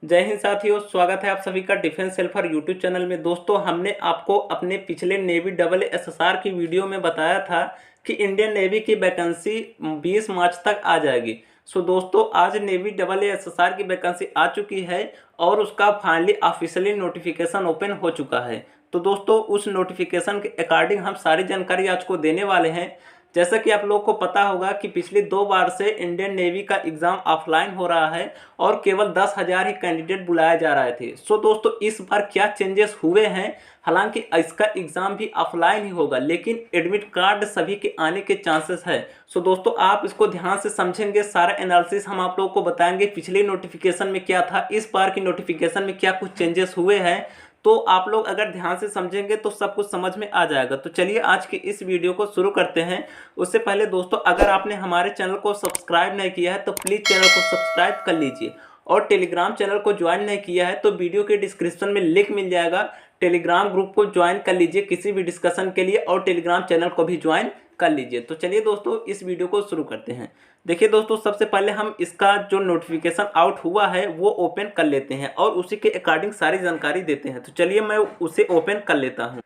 जय हिंद साथियों, स्वागत है आप सभी का डिफेंस हेल्पर यूट्यूब चैनल में। दोस्तों, हमने आपको अपने पिछले नेवी डबल एसएसआर की वीडियो में बताया था कि इंडियन नेवी की वैकेंसी 20 मार्च तक आ जाएगी। सो दोस्तों, आज नेवी डबल एसएसआर की वैकेंसी आ चुकी है और उसका फाइनली ऑफिशियली नोटिफिकेशन ओपन हो चुका है। तो दोस्तों, उस नोटिफिकेशन के अकॉर्डिंग हम सारी जानकारी आज को देने वाले हैं। जैसा कि आप लोगों को पता होगा कि पिछली 2 बार से इंडियन नेवी का एग्ज़ाम ऑफलाइन हो रहा है और केवल 10,000 ही कैंडिडेट बुलाए जा रहे थे। सो दोस्तों, इस बार क्या चेंजेस हुए हैं? हालांकि इसका एग्ज़ाम भी ऑफलाइन ही होगा, लेकिन एडमिट कार्ड सभी के आने के चांसेस है। सो दोस्तों, आप इसको ध्यान से समझेंगे, सारा एनालिसिस हम आप लोगों को बताएंगे। पिछले नोटिफिकेशन में क्या था, इस बार की नोटिफिकेशन में क्या कुछ चेंजेस हुए हैं, तो आप लोग अगर ध्यान से समझेंगे तो सब कुछ समझ में आ जाएगा। तो चलिए आज की इस वीडियो को शुरू करते हैं। उससे पहले दोस्तों, अगर आपने हमारे चैनल को सब्सक्राइब नहीं किया है तो प्लीज़ चैनल को सब्सक्राइब कर लीजिए, और टेलीग्राम चैनल को ज्वाइन नहीं किया है तो वीडियो के डिस्क्रिप्शन में लिंक मिल जाएगा। टेलीग्राम ग्रुप को ज्वाइन कर लीजिए किसी भी डिस्कशन के लिए, और टेलीग्राम चैनल को भी ज्वाइन कर लीजिए। तो चलिए दोस्तों, इस वीडियो को शुरू करते हैं। देखिए दोस्तों, सबसे पहले हम इसका जो नोटिफिकेशन आउट हुआ है वो ओपन कर लेते हैं और उसी के अकॉर्डिंग सारी जानकारी देते हैं। तो चलिए मैं उसे ओपन कर लेता हूँ।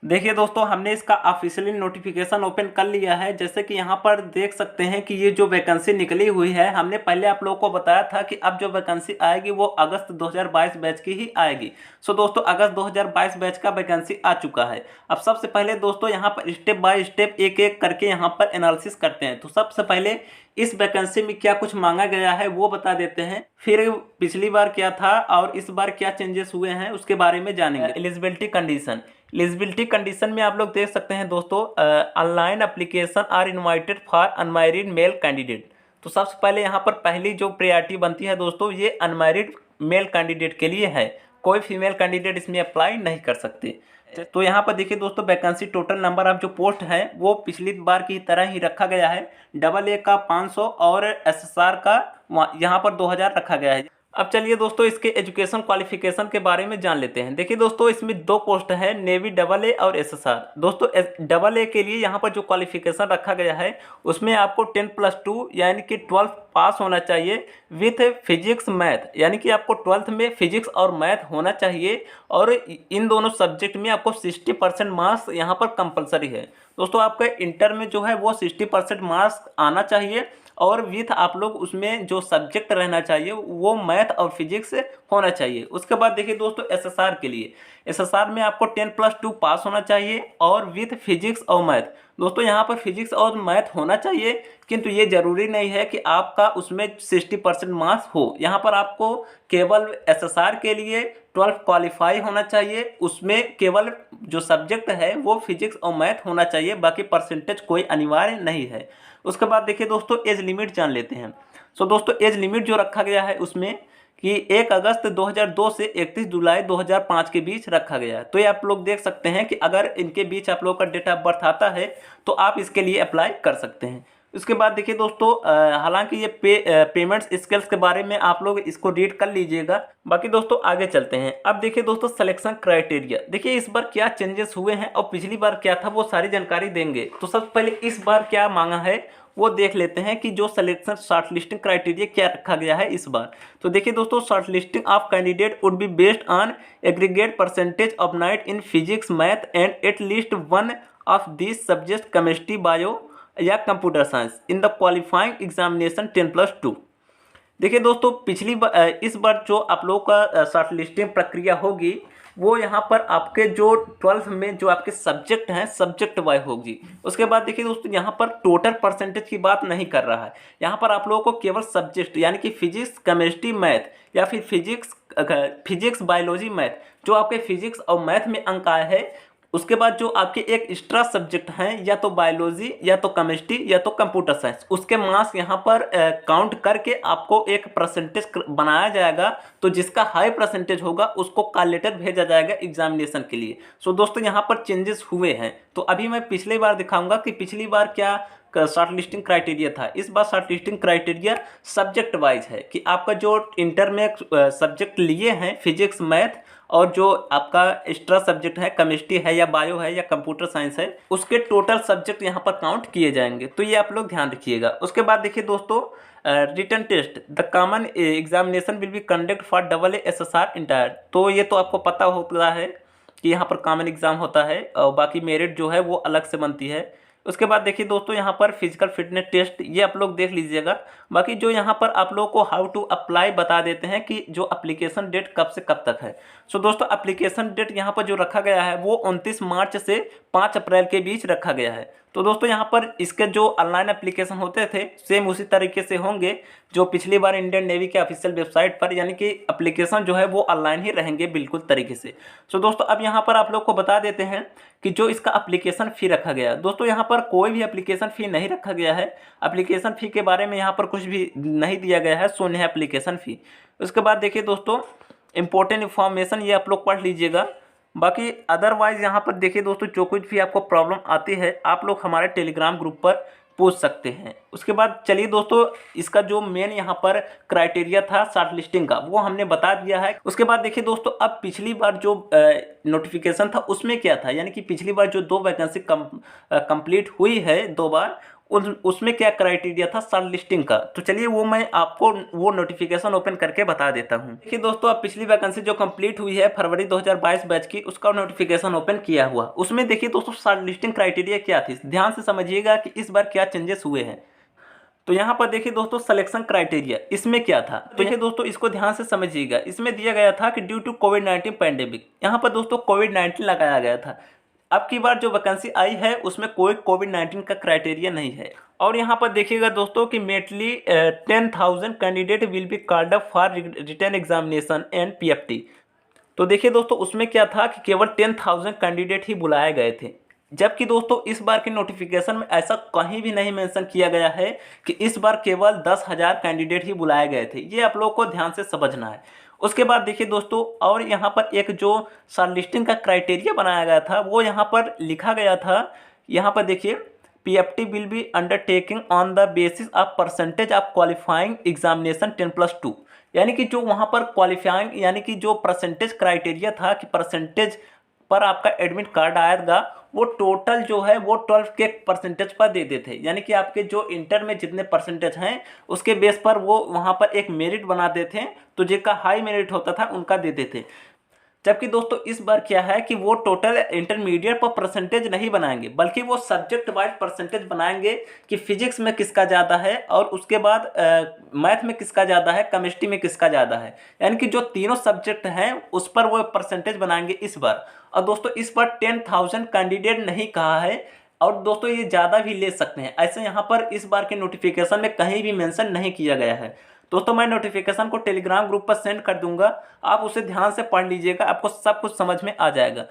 देखिए दोस्तों, हमने इसका ऑफिशियली नोटिफिकेशन ओपन कर लिया है। जैसे कि यहाँ पर देख सकते हैं कि ये जो वैकेंसी निकली हुई है, हमने पहले आप लोगों को बताया था कि अब जो वैकेंसी आएगी वो अगस्त 2022 बैच की ही आएगी। सो दोस्तों, अगस्त 2022 बैच का वैकेंसी आ चुका है। अब सबसे पहले दोस्तों, यहाँ पर स्टेप बाय स्टेप एक एक करके यहाँ पर एनालिसिस करते हैं। तो सबसे पहले इस वैकेंसी में क्या कुछ मांगा गया है वो बता देते हैं, फिर पिछली बार क्या था और इस बार क्या चेंजेस हुए हैं उसके बारे में जानेंगे। Eligibility condition. एलिजिबिलिटी कंडीशन में आप लोग देख सकते हैं दोस्तों, online application are invited for unmarried male candidate. तो सबसे पहले यहाँ पर पहली जो प्रायोरिटी बनती है दोस्तों, ये अनमैरिड मेल कैंडिडेट के लिए है। कोई फीमेल कैंडिडेट इसमें अप्लाई नहीं कर सकते। तो यहाँ पर देखिए दोस्तों, वैकेंसी टोटल नंबर ऑफ जो पोस्ट है वो पिछली बार की तरह ही रखा गया है। डबल ए का 500 और एसएसआर का यहाँ पर 2000 रखा गया है। अब चलिए दोस्तों, इसके एजुकेशन क्वालिफिकेशन के बारे में जान लेते हैं। देखिए दोस्तों, इसमें 2 पोस्ट है, नेवी डबल ए और एसएसआर। दोस्तों, डबल ए के लिए यहाँ पर जो क्वालिफिकेशन रखा गया है उसमें आपको 10+2 यानी कि 12 पास होना चाहिए विथ फिजिक्स मैथ, यानी कि आपको 12th में फिजिक्स और मैथ होना चाहिए, और इन दोनों सब्जेक्ट में आपको 60% मार्क्स यहाँ पर कंपलसरी है। दोस्तों, आपका इंटर में जो है वो 60% मार्क्स आना चाहिए, और विथ आप लोग उसमें जो सब्जेक्ट रहना चाहिए वो मैथ और फिजिक्स होना चाहिए। उसके बाद देखिए दोस्तों, एसएसआर के लिए, एसएसआर में आपको 10+2 पास होना चाहिए और विथ फिजिक्स और मैथ। दोस्तों, यहाँ पर फिजिक्स और मैथ होना चाहिए, किंतु ये जरूरी नहीं है कि आपका उसमें 60% मार्क्स हो। यहाँ पर आपको केवल एसएसआर के लिए 12 क्वालिफाई होना चाहिए, उसमें केवल जो सब्जेक्ट है वो फिजिक्स और मैथ होना चाहिए, बाकी परसेंटेज कोई अनिवार्य नहीं है। उसके बाद देखिए दोस्तों, एज लिमिट जान लेते हैं। सो दोस्तों, एज लिमिट जो रखा गया है उसमें कि 1 अगस्त 2002 से 31 जुलाई 2005 के बीच रखा गया है। तो ये आप लोग देख सकते हैं कि अगर इनके बीच आप लोग का डेट ऑफ बर्थ आता है तो आप इसके लिए अप्लाई कर सकते हैं। उसके बाद देखिए दोस्तों, हालांकि ये पेमेंट्स स्केल्स के बारे में आप लोग इसको रीड कर लीजिएगा। बाकी दोस्तों आगे चलते हैं। अब देखिए दोस्तों, सिलेक्शन क्राइटेरिया। देखिए इस बार क्या चेंजेस हुए हैं और पिछली बार क्या था वो सारी जानकारी देंगे। तो सबसे पहले इस बार क्या मांगा है वो देख लेते हैं कि जो सिलेक्शन शॉर्ट लिस्टिंग क्राइटेरिया क्या रखा गया है इस बार। तो देखिए दोस्तों, short listing of candidate would be based on aggregate percentage of night in physics math and at least one of this subject chemistry bio या computer science in the qualifying examination 10+2। देखिए दोस्तों, पिछली बार इस बार जो आप लोगों का शॉर्ट लिस्टिंग प्रक्रिया होगी वो यहाँ पर आपके जो 12th में जो आपके सब्जेक्ट हैं सब्जेक्ट वाइज होगी। उसके बाद देखिए दोस्तों, यहाँ पर टोटल परसेंटेज की बात नहीं कर रहा है। यहाँ पर आप लोगों को केवल सब्जेक्ट यानी कि फिजिक्स केमिस्ट्री मैथ या फिर फिजिक्स बायोलॉजी मैथ, जो आपके फिजिक्स और मैथ में अंक आए हैं, उसके बाद जो आपके एक एक्स्ट्रा सब्जेक्ट हैं या तो बायोलॉजी या तो केमिस्ट्री या तो कंप्यूटर साइंस, उसके मार्क्स यहाँ पर काउंट करके आपको एक परसेंटेज बनाया जाएगा। तो जिसका हाई परसेंटेज होगा उसको कॉल लेटर भेजा जाएगा एग्जामिनेशन के लिए। सो दोस्तों, यहाँ पर चेंजेस हुए हैं। तो अभी मैं पिछली बार दिखाऊंगा कि पिछली बार क्या शॉर्ट लिस्टिंग क्राइटेरिया था। इस बार short listing criteria subject wise है कि आपका जो इंटर में सब्जेक्ट लिए हैं फिजिक्स मैथ और जो आपका एक्स्ट्रा सब्जेक्ट है, केमिस्ट्री है या बायो है या कंप्यूटर साइंस है, उसके टोटल सब्जेक्ट यहाँ पर काउंट किए जाएंगे। तो ये आप लोग ध्यान रखिएगा। उसके बाद देखिए दोस्तों, written test, the common examination will be conduct for AASSR entire. तो ये तो आपको पता होता है कि यहाँ पर कॉमन एग्जाम होता है और बाकी मेरिट जो है वो अलग से बनती है। उसके बाद देखिए दोस्तों, यहाँ पर फिजिकल फिटनेस टेस्ट, ये आप लोग देख लीजिएगा। बाकी जो यहाँ पर आप लोगों को हाउ टू अप्लाई बता देते हैं कि जो एप्लीकेशन डेट कब से कब तक है। सो दोस्तों, एप्लीकेशन डेट यहाँ पर जो रखा गया है वो 29 मार्च से 5 अप्रैल के बीच रखा गया है। तो दोस्तों यहाँ पर इसके जो ऑनलाइन एप्लीकेशन होते थे सेम उसी तरीके से होंगे जो पिछली बार इंडियन नेवी के ऑफिशियल वेबसाइट पर, यानी कि एप्लीकेशन जो है वो ऑनलाइन ही रहेंगे बिल्कुल तरीके से। सो दोस्तों, अब यहाँ पर आप लोग को बता देते हैं कि जो इसका एप्लीकेशन फ़ी रखा गया, दोस्तों यहाँ पर कोई भी एप्लीकेशन फ़ी नहीं रखा गया है। एप्लीकेशन फ़ी के बारे में यहाँ पर कुछ भी नहीं दिया गया है, शून्य है एप्लीकेशन फ़ी। उसके बाद देखिए दोस्तों, इंपॉर्टेंट इन्फॉर्मेशन ये आप लोग पढ़ लीजिएगा। बाकी अदरवाइज़ यहाँ पर देखिए दोस्तों, जो कुछ भी आपको प्रॉब्लम आती है आप लोग हमारे टेलीग्राम ग्रुप पर पूछ सकते हैं। उसके बाद चलिए दोस्तों, इसका जो मेन यहाँ पर क्राइटेरिया था शॉर्ट लिस्टिंग का वो हमने बता दिया है। उसके बाद देखिए दोस्तों, अब पिछली बार जो नोटिफिकेशन था उसमें क्या था, यानी कि पिछली बार जो 2 वैकेंसी कंप्लीट हुई है 2 बार, उसमें क्या क्राइटेरिया था शॉर्ट लिस्टिंग का। तो चलिए वो मैं आपको वो नोटिफिकेशन ओपन करके बता देता हूँ। देखिए दोस्तों, अब पिछली वैकेंसी जो कंप्लीट हुई है फरवरी 2022 बैच की, उसका नोटिफिकेशन ओपन किया हुआ। उसमें देखिए दोस्तों, शॉर्ट लिस्टिंग क्राइटेरिया क्या थी, ध्यान से समझिएगा कि इस बार क्या चेंजेस हुए हैं। तो यहाँ पर देखिए दोस्तों, सिलेक्शन क्राइटेरिया इसमें क्या था, तो देखिए दोस्तों इसको ध्यान से समझिएगा। इसमें दिया गया था कि ड्यू टू कोविड-19 पैंडेमिक, यहाँ पर दोस्तों कोविड-19 लगाया गया था। अब की बार जो वैकेंसी आई है उसमें कोई कोविड-19 का क्राइटेरिया नहीं है। और यहाँ पर देखिएगा दोस्तों कि मेटली 10,000 candidate will be called up for written examination and PFT। तो देखिए दोस्तों, उसमें क्या था कि केवल 10,000 कैंडिडेट ही बुलाए गए थे, जबकि दोस्तों इस बार के नोटिफिकेशन में ऐसा कहीं भी नहीं मेंशन किया गया है कि इस बार केवल 10,000 कैंडिडेट ही बुलाए गए थे। ये आप लोगों को ध्यान से समझना है। उसके बाद देखिए दोस्तों, और यहाँ पर एक जो शॉर्ट लिस्टिंग का क्राइटेरिया बनाया गया था वो यहाँ पर लिखा गया था। यहाँ पर देखिए, PFT will be undertaking on the basis of percentage of qualifying examination 10+2, यानी कि जो वहाँ पर क्वालिफाइंग यानी कि जो परसेंटेज क्राइटेरिया था कि परसेंटेज पर आपका एडमिट कार्ड आएगा, वो टोटल जो है वो 12 के परसेंटेज पर देते थे, यानी कि आपके जो इंटर में जितने परसेंटेज हैं उसके बेस पर वो वहाँ पर एक मेरिट बनाते थे। तो जिनका हाई मेरिट होता था उनका देते थे। जबकि दोस्तों इस बार क्या है कि वो टोटल इंटरमीडिएट पर परसेंटेज नहीं बनाएंगे, बल्कि वो सब्जेक्ट वाइज परसेंटेज बनाएंगे कि फिजिक्स में किसका ज़्यादा है और उसके बाद मैथ में किसका ज़्यादा है, केमिस्ट्री में किसका ज़्यादा है, यानी कि जो तीनों सब्जेक्ट हैं उस पर वो परसेंटेज बनाएंगे इस बार। और दोस्तों इस बार 10,000 कैंडिडेट नहीं कहा है, और दोस्तों ये ज़्यादा भी ले सकते हैं, ऐसे यहाँ पर इस बार के नोटिफिकेशन में कहीं भी मेंशन नहीं किया गया है। दोस्तों मैं नोटिफिकेशन को टेलीग्राम ग्रुप पर सेंड कर दूंगा, आप उसे ध्यान से पढ़ लीजिएगा, आपको सब कुछ समझ में आ जाएगा।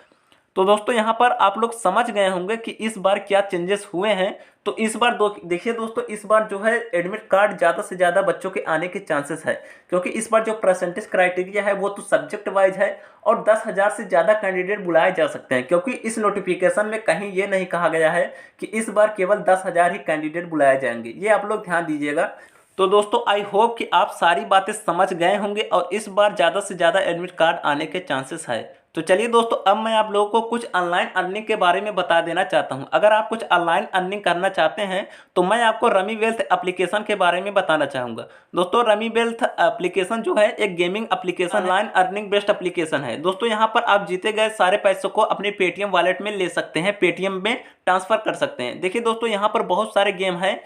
तो दोस्तों यहाँ पर आप लोग समझ गए होंगे कि इस बार क्या चेंजेस हुए हैं। तो इस बार देखिए दोस्तों, इस बार जो है एडमिट कार्ड ज़्यादा से ज़्यादा बच्चों के आने के चांसेस है, क्योंकि इस बार जो परसेंटेज क्राइटेरिया है वो तो सब्जेक्ट वाइज है और 10,000 से ज़्यादा कैंडिडेट बुलाए जा सकते हैं, क्योंकि इस नोटिफिकेशन में कहीं ये नहीं कहा गया है कि इस बार केवल 10,000 ही कैंडिडेट बुलाए जाएंगे। ये आप लोग ध्यान दीजिएगा। तो दोस्तों आई होप कि आप सारी बातें समझ गए होंगे और इस बार ज़्यादा से ज़्यादा एडमिट कार्ड आने के चांसेस है। तो चलिए दोस्तों, अब मैं आप लोगों को कुछ ऑनलाइन अर्निंग के बारे में बता देना चाहता हूं। अगर आप कुछ ऑनलाइन अर्निंग करना चाहते हैं तो मैं आपको रमी वेल्थ एप्लीकेशन के बारे में बताना चाहूँगा। दोस्तों रमी वेल्थ एप्लीकेशन जो है एक gaming application, online earning based application है। दोस्तों यहाँ पर आप जीते गए सारे पैसों को अपने पेटीएम वॉलेट में ले सकते हैं, पेटीएम में ट्रांसफ़र कर सकते हैं। देखिए दोस्तों यहाँ पर बहुत सारे गेम हैं।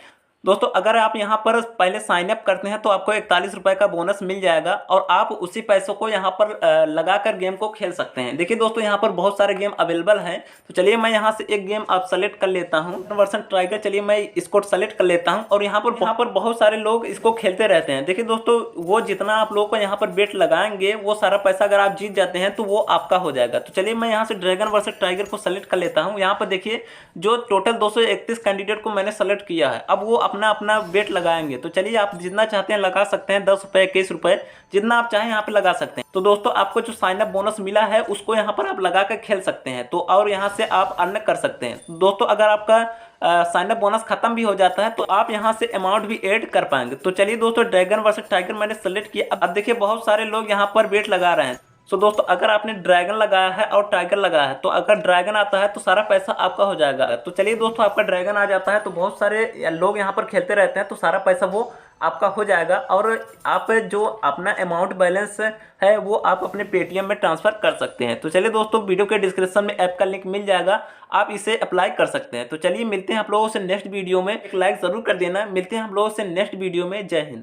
दोस्तों अगर आप यहाँ पर पहले साइन अप करते हैं तो आपको 41 रुपये का बोनस मिल जाएगा और आप उसी पैसों को यहाँ पर लगाकर गेम को खेल सकते हैं। देखिए दोस्तों यहाँ पर बहुत सारे गेम अवेलेबल हैं। तो चलिए मैं यहाँ से एक गेम आप सेलेक्ट कर लेता हूँ, वर्सन ट्राइगर। चलिए मैं इसको सेलेक्ट कर लेता हूँ और यहाँ पर बहुत सारे लोग इसको खेलते रहते हैं। देखिए दोस्तों वो जितना आप लोगों को यहाँ पर बेट लगाएंगे वो सारा पैसा अगर आप जीत जाते हैं तो वो आपका हो जाएगा। तो चलिए मैं यहाँ से ड्रैगन वर्सेस टाइगर को सेलेक्ट कर लेता हूँ। यहाँ पर देखिए जो टोटल 231 कैंडिडेट को मैंने सेलेक्ट किया है, अब वो अपना बेट लगाएंगे। तो चलिए आप जितना चाहते हैं लगा सकते हैं, 10 रुपये 21 रुपये जितना आप चाहें यहाँ पे लगा सकते हैं। तो दोस्तों आपको जो साइन अप बोनस मिला है उसको यहाँ पर आप लगा कर खेल सकते हैं, तो और यहाँ से आप अर्न कर सकते हैं। दोस्तों अगर आपका साइन अप बोनस खत्म भी हो जाता है तो आप यहाँ से अमाउंट भी ऐड कर पाएंगे। तो चलिए दोस्तों ड्रैगन वर्सेस टाइगर मैंने सेलेक्ट किया। अब देखिए बहुत सारे लोग यहाँ पर बेट लगा रहे हैं। सो दोस्तों अगर आपने ड्रैगन लगाया है और टाइगर लगाया है तो अगर ड्रैगन आता है तो सारा पैसा आपका हो जाएगा। तो चलिए दोस्तों आपका ड्रैगन आ जाता है तो बहुत सारे लोग यहाँ पर खेलते रहते हैं तो सारा पैसा वो आपका हो जाएगा और आप जो अपना अमाउंट बैलेंस है वो आप अपने पेटीएम में ट्रांसफ़र कर सकते हैं। तो चलिए दोस्तों वीडियो के डिस्क्रिप्शन में ऐप का लिंक मिल जाएगा, आप इसे अप्लाई कर सकते हैं। तो चलिए मिलते हैं आप लोगों से नेक्स्ट वीडियो में, एक लाइक ज़रूर कर देना। मिलते हैं हम लोगों से नेक्स्ट वीडियो में। जय हिंद।